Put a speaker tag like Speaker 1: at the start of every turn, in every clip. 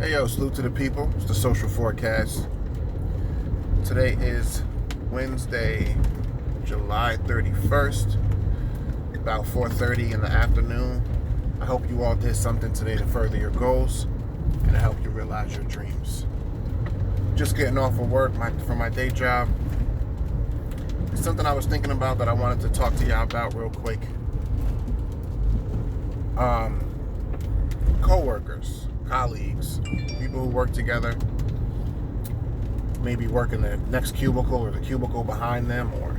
Speaker 1: Hey yo, salute to the people. It's the social forecast. Today is Wednesday, July 31st, about 4:30 in the afternoon. I hope you all did something today to further your goals and to help you realize your dreams. Just getting off of work from my day job. It's something I was thinking about that I wanted to talk to y'all about real quick. Co-workers, colleagues, people who work together, maybe work in the next cubicle or the cubicle behind them, or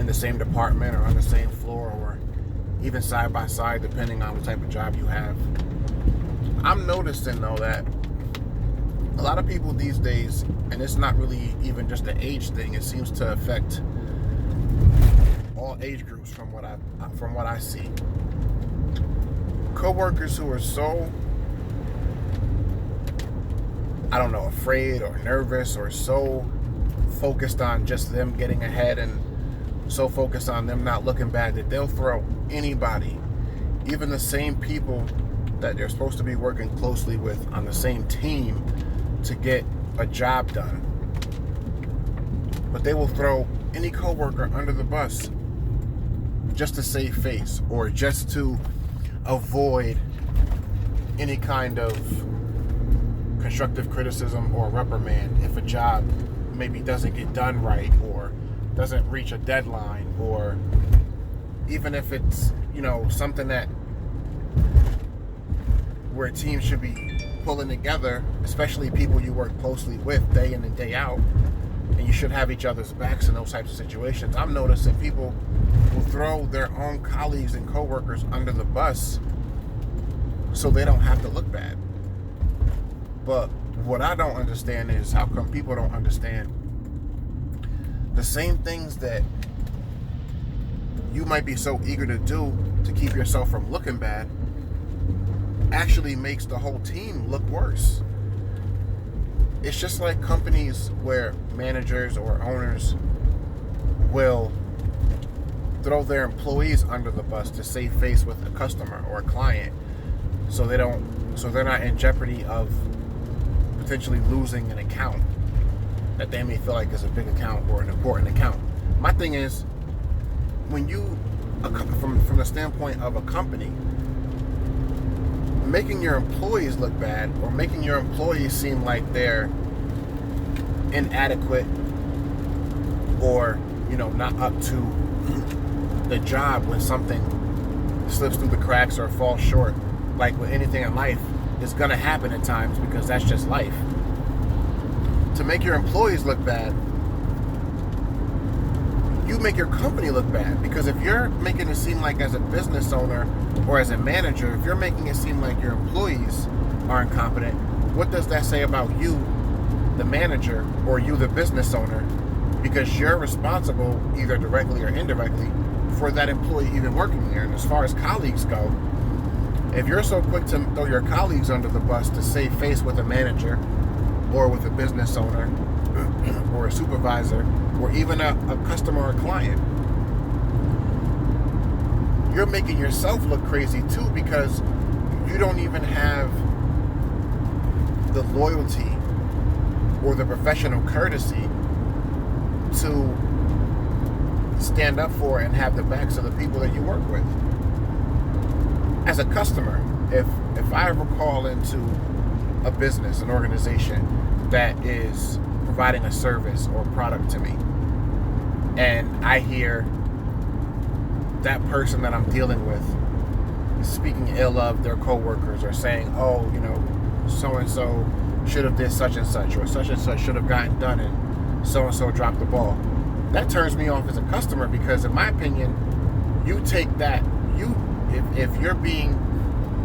Speaker 1: in the same department or on the same floor, or even side by side, depending on what type of job you have. I'm noticing though that a lot of people these days, and it's not really even just an age thing, it seems to affect all age groups from what I see. Co-workers who are so, afraid or nervous or so focused on just them getting ahead and so focused on them not looking bad that they'll throw anybody, even the same people that they're supposed to be working closely with on the same team to get a job done. But they will throw any co-worker under the bus just to save face or just to avoid any kind of constructive criticism or reprimand if a job maybe doesn't get done right or doesn't reach a deadline, or even if it's, something that where a team should be pulling together, especially people you work closely with day in and day out, and you should have each other's backs in those types of situations. I'm noticing people will throw their own colleagues and coworkers under the bus so they don't have to look bad. But what I don't understand is how come people don't understand the same things that you might be so eager to do to keep yourself from looking bad actually makes the whole team look worse. It's just like companies where managers or owners will throw their employees under the bus to save face with a customer or a client, so they're not in jeopardy of potentially losing an account that they may feel like is a big account or an important account. My thing is, when you, from the standpoint of a company, making your employees look bad or making your employees seem like they're inadequate or not up to the job when something slips through the cracks or falls short, like with anything in life, is gonna happen at times because that's just life. To make your employees look bad, you make your company look bad, because if you're making it seem like, as a business owner or as a manager, if you're making it seem like your employees are incompetent, what does that say about you, the manager, or you, the business owner? Because you're responsible, either directly or indirectly, for that employee even working there. And as far as colleagues go, if you're so quick to throw your colleagues under the bus to save face with a manager or with a business owner or a supervisor or even a customer or client, you're making yourself look crazy too, because you don't even have the loyalty or the professional courtesy to stand up for and have the backs of the people that you work with. As a customer, if I ever call into a business, an organization that is providing a service or product to me, and I hear that person that I'm dealing with speaking ill of their coworkers or saying, so-and-so should have did such and such, or such and such should have gotten done, and so-and-so dropped the ball, that turns me off as a customer, because in my opinion, you take that, if you're being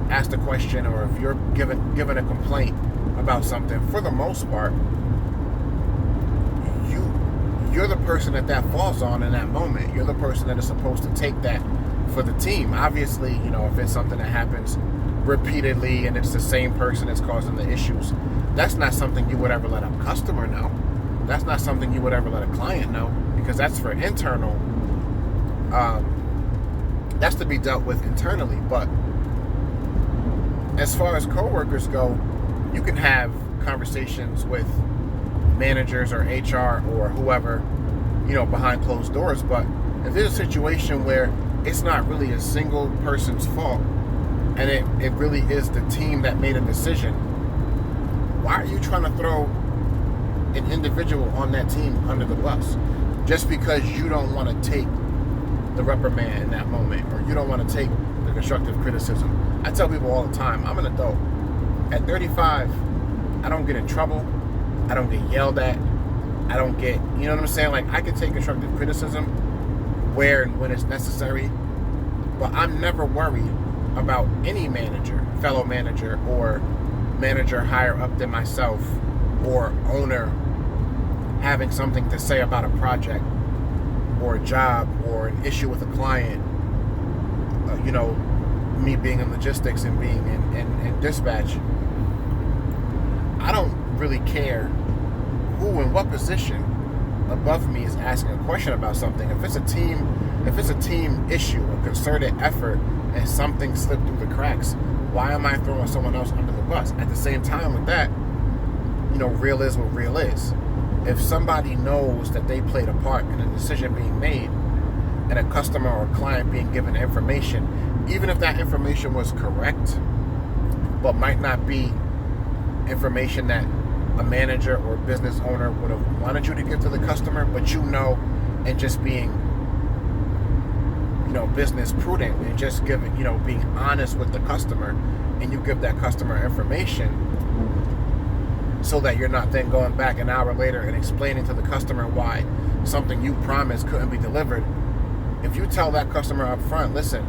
Speaker 1: asked a question or if you're given a complaint about something, for the most part, you're the person that falls on in that moment. You're the person that is supposed to take that for the team. Obviously, if it's something that happens repeatedly and it's the same person that's causing the issues, that's not something you would ever let a customer know. That's not something you would ever let a client know, because that's for internal. That's to be dealt with internally. But as far as coworkers go, You can have conversations with managers or HR or whoever, behind closed doors. But if there's a situation where it's not really a single person's fault and it really is the team that made a decision, why are you trying to throw an individual on that team under the bus just because you don't want to take the reprimand in that moment, or you don't want to take the constructive criticism? I tell people all the time, I'm an adult. At 35, I don't get in trouble. I don't get yelled at. I don't get, you know what I'm saying? Like, I can take constructive criticism where and when it's necessary, but I'm never worried about any manager, fellow manager, or manager higher up than myself, or owner having something to say about a project or a job or an issue with a client. Me being in logistics and being in dispatch, I don't really care who in what position above me is asking a question about something. If it's a team issue, a concerted effort, and something slipped through the cracks, why am I throwing someone else under the bus? At the same time with that, real is what real is. If somebody knows that they played a part in a decision being made and a customer or client being given information, even if that information was correct, but might not be information that a manager or business owner would have wanted you to give to the customer, but and just being, business prudent and just giving, being honest with the customer, and you give that customer information so that you're not then going back an hour later and explaining to the customer why something you promised couldn't be delivered. If you tell that customer up front, listen,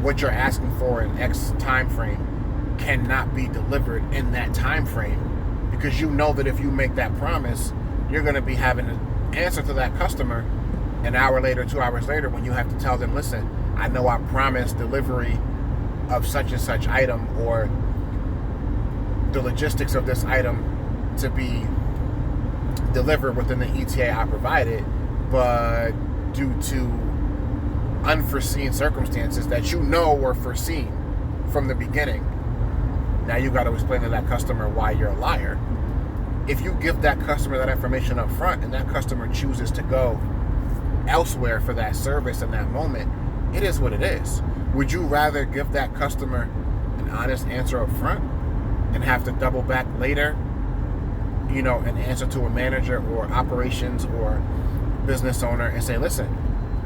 Speaker 1: what you're asking for in X time frame cannot be delivered in that time frame, because you know that if you make that promise, you're going to be having to answer to that customer an hour later, 2 hours later, when you have to tell them, listen, I know I promised delivery of such and such item, or the logistics of this item to be delivered within the ETA I provided, but due to unforeseen circumstances that were foreseen from the beginning, now you got to explain to that customer why you're a liar. If you give that customer that information up front and that customer chooses to go elsewhere for that service in that moment, it is what it is. Would you rather give that customer an honest answer up front and have to double back later, and answer to a manager or operations or business owner and say, listen,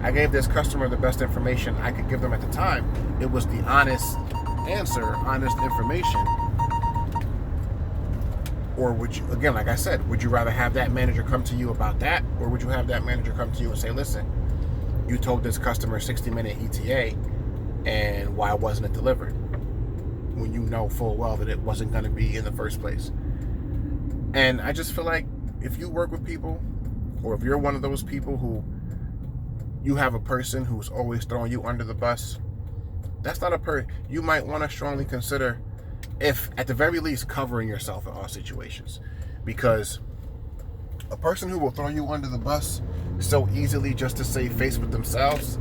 Speaker 1: I gave this customer the best information I could give them at the time. It was the honest answer, honest information. Or would you, again, like I said, would you rather have that manager come to you about that? Or would you have that manager come to you and say, listen, you told this customer 60-minute ETA, and why wasn't it delivered? When you know full well that it wasn't going to be in the first place. And I just feel like if you work with people, or if you're one of those people who you have a person who's always throwing you under the bus, that's not you might want to strongly consider, if at the very least, covering yourself in all situations. Because a person who will throw you under the bus so easily just to save face with themselves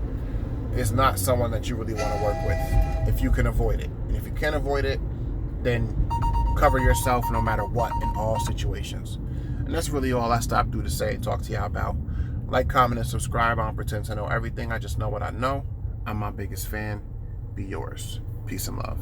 Speaker 1: is not someone that you really want to work with if you can avoid it. And if you can't avoid it, then cover yourself no matter what in all situations. And that's really all I stopped through to say and talk to y'all about. Like, comment, and subscribe. I don't pretend to know everything. I just know what I know. I'm my biggest fan. Be yours. Peace and love.